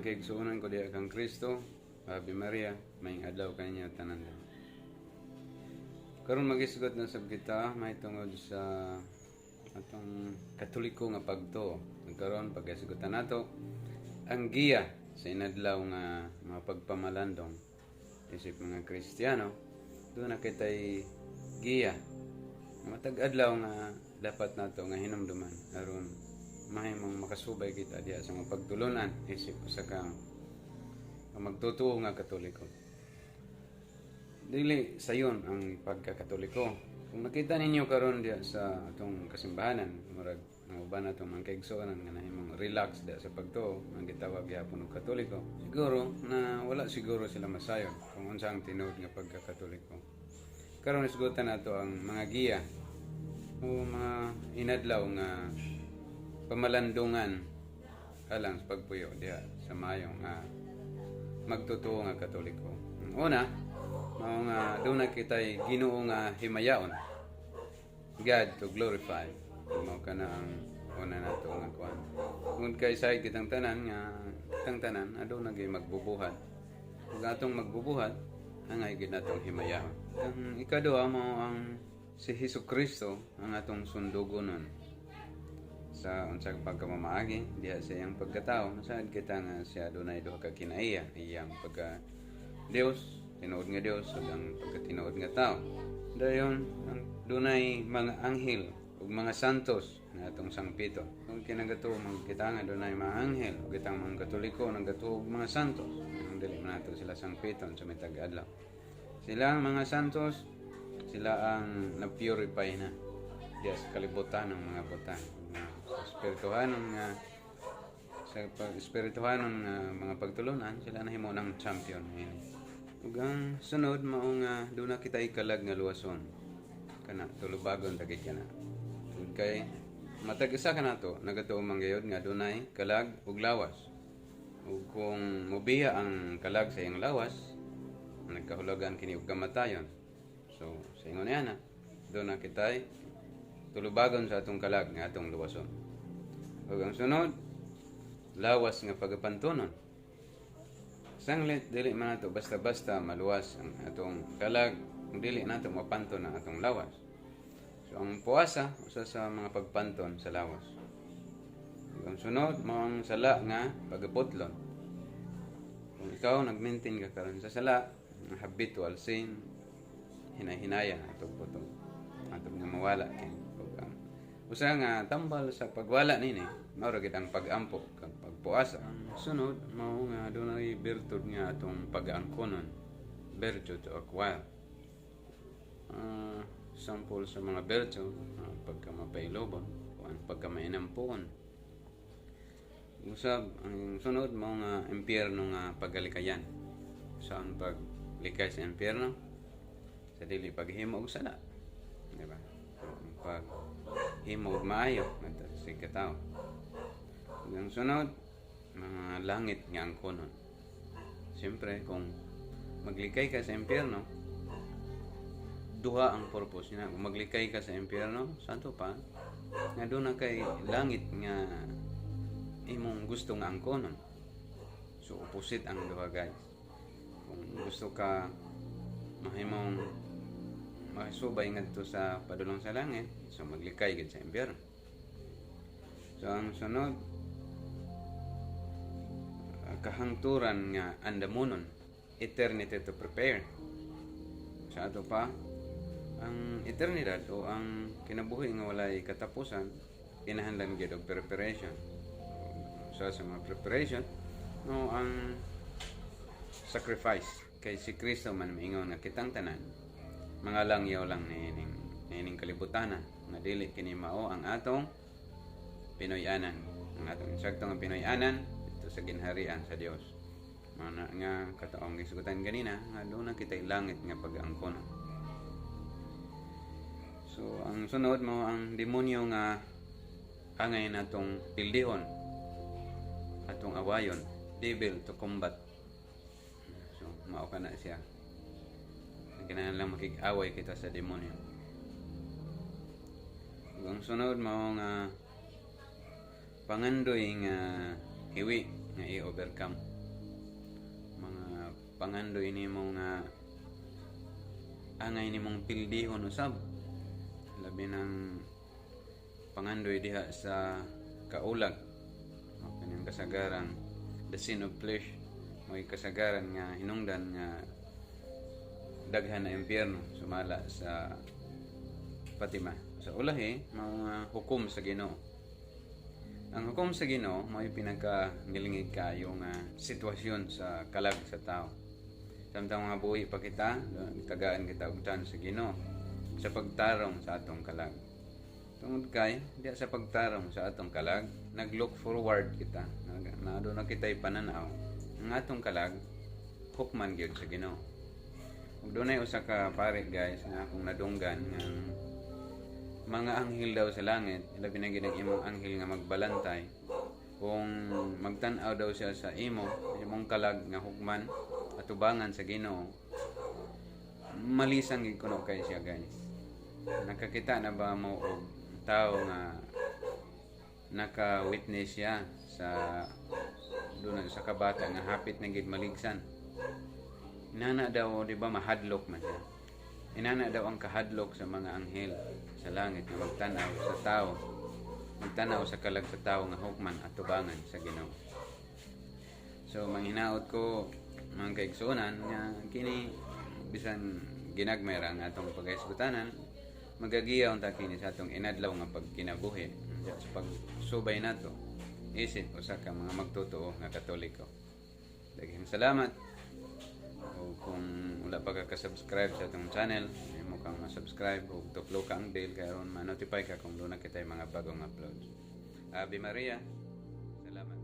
mga kaigsuonan ko diya kang Kristo, Ave Maria, maing adlaw kanyo tanan. Karon magisgot na sab kita may tungod sa atong Katoliko nga pagtuo. Karon paghisgutan nato ang giya sa inadlaw nga mga pagpamalandong isip mga Kristiyano. Doon na kitay giya matag adlaw nga dapat nato nga hinumduman aron mahimong makasubay kita diya sa mga pagtulunan isip usa ka magtutuo nga Katoliko. Dili sayon ang pagkakatoliko. Kung nakita ninyo karon diya sa atong kasimbahanan, murag uban atong mga kaigsuonan nga nahimong relax diya sa pagtuo, ang gitawag gyapon og Katoliko. Siguro na wala siguro sila masayon kung unsa ang tinuod nga pagkakatoliko. Karon isgutan nato ang mga giya o mga inadlaw nga pamalandungan alang sa pagpuyo diha sa mayong magtutuo nga Katoliko. Una, mao nga doon na kitay Ginoo nga himayaon. God to glorify. Mao kana ang una nato nga kuan. Kung kay say kitang tanan nga adto na gyud magbubuhat. Ug atong magbubuhat angay gid natong himayaon. Ang ikaduha mao ang si Hesukristo ang atong sundugonon sa unsang pagkamamaagi diha sa iyang pagkatao. Nasaan kita nga siya dunay duha ka kinaiya, iyang pagka Dios, tinuod nga Dios ug ang pagkatinuod nga tao. Dayon ang dunay mga anghel ug mga santos nga atong sangpiton. Kung kinagato kita nga dunay mga anghel ug kitang mga Katoliko nagatuo og mga santos. Ang dili man nato sila sangpiton sa matag adlaw. Sila ang mga santos, sila ang na-purify na diya sa kalibutan ng mga butan. Espirituhanon nga mga pagtulunan sila nahimo ng champion ini. Ug ang sunod mao nga doon na kita ikalag nga luwason kana tulubagon dagit kana. Ug kay matag isa kanato nagatuo manggayod nga dunay kalag ug lawas. Ug kung mobiya ang kalag sa iyang lawas nagkahulugan kini og kamatayon. So sa ingon niya na doon na kitay tulubagon sa atong kalag nga atong luwason. Ug ang sunod, lawas nga pagapantunon. Sanglit dili man nato basta-basta maluwas ang atong kalag, kung dili nato mapanton ang atong lawas. So ang puasa usa sa mga pagpanton sa lawas. Ug ang sunod mao ang sala nga pagaputlon. Kung ikaw nag-maintain ka karon sa sala, habitual sin, hinay-hinaya atong putong atong nga mawala kay usa nga tambal sa pagwala nini mao ra gid ang pag-ampo kag pagpuasa. Sunod mao nga dunay birtud nga atong pag-angkonon, virtue to acquire. Sample sa mga virtue, pagkamapailobon o ang pagkamainampon. Usab ang sunod mao nga impyerno nga pagalikayan. Saan paglikay sa impyerno? Sa dili paghimo og sala. Di ba? Pag himo og maayo ngadto sa katao. Ang sunod mga langit nga angkonon. Siyempre kung maglikay ka sa impyerno, duha ang purpose niya. Kung maglikay ka sa impyerno, santo pa nga doon na kay langit nga imong gusto nga angkonon. So opposite ang duha guys. Kung gusto ka mahimong makasubay ngadto sa padulong sa langit, so maglikay gid sa impyerno. So ang sunod kahangturan nga andamonon, eternity to prepare. Sa ato pa ang eternidad o ang kinabuhi nga walay katapusan, kinahanglan gid og preparation. So sa mga preparation no ang sacrifice kay si Kristo man miingon nga kitang tanan mga langyaw lang nining kalibutanan nga dili kini mao ang atong Pinoy-anan. Ang atong insakto nga Pinoy-anan dito sa ginharian sa Dios. Mana nga kataong gisugutan ganina nga doon na kitay langit nga pag-angkonon. So ang sunod mo ang demonyo nga angay natong pildihon, atong awayon, devil to combat. So mao kana siya. Kinahanglan lang makig-away kita sa demonyo. Ang sunod mao nga pangandoy nga hiwi nga i-overcome. pangandoy nimo nga angay nimong pildihon usab, labi ng pangandoy diha sa kaulag, kanyang kasagaran the sin of flesh, may kasagaran nga hinungdan nga daghan na impyerno sumala sa Fatima. Sa ulahi mga hukom sa Ginoo. Ang hukom sa Ginoo may pinaka-ngilingig kayo nga sitwasyon sa kalag sa tao. Samtang mga buhi pa kita, tagaan kita ugtan sa Ginoo sa pagtarong sa atong kalag. Tungod kay diya sa pagtarong sa atong kalag, nag-look forward kita. Naado na kita'y pananaw. Ang atong kalag hukman gyud sa Ginoo. Ug dunay usa ka pare guys nga akong nadunggan nga mga anghel daw sa langit, labi na ginag-imong anghel nga magbalantay. Kung magtan-aw daw siya sa imong kalag nga hukman at tubangan sa Ginoo, malisang gid kuno kay siya guys. Nakakita na ba mo og tao nga naka-witness siya sa doon sa kabata nga hapit na gid maligsan? Inana daw, di ba, mahadlok man siya. Inana daw ang kahadlok sa mga anghel sa langit na magtanaw sa tao, magtanaw sa kalag sa tao nga hukman at tubangan sa Ginoo. So manghinaot ko mga kaigsunan nga kini bisan ginagmera ang atong pagaisgutanan, magagiyaw ta kini sa atong inadlaw nga pagkinabuhi sa pagsubay nato isip usa ka mga magtotoo nga Katoliko. Daghang salamat. O kung wala pa ka subscribe sa atong channel, mo kang ma-subscribe o tuklo ka ang bell kay aron ma-notify ka kung doon na kita mga bagong uploads. Ave Maria. Salamat.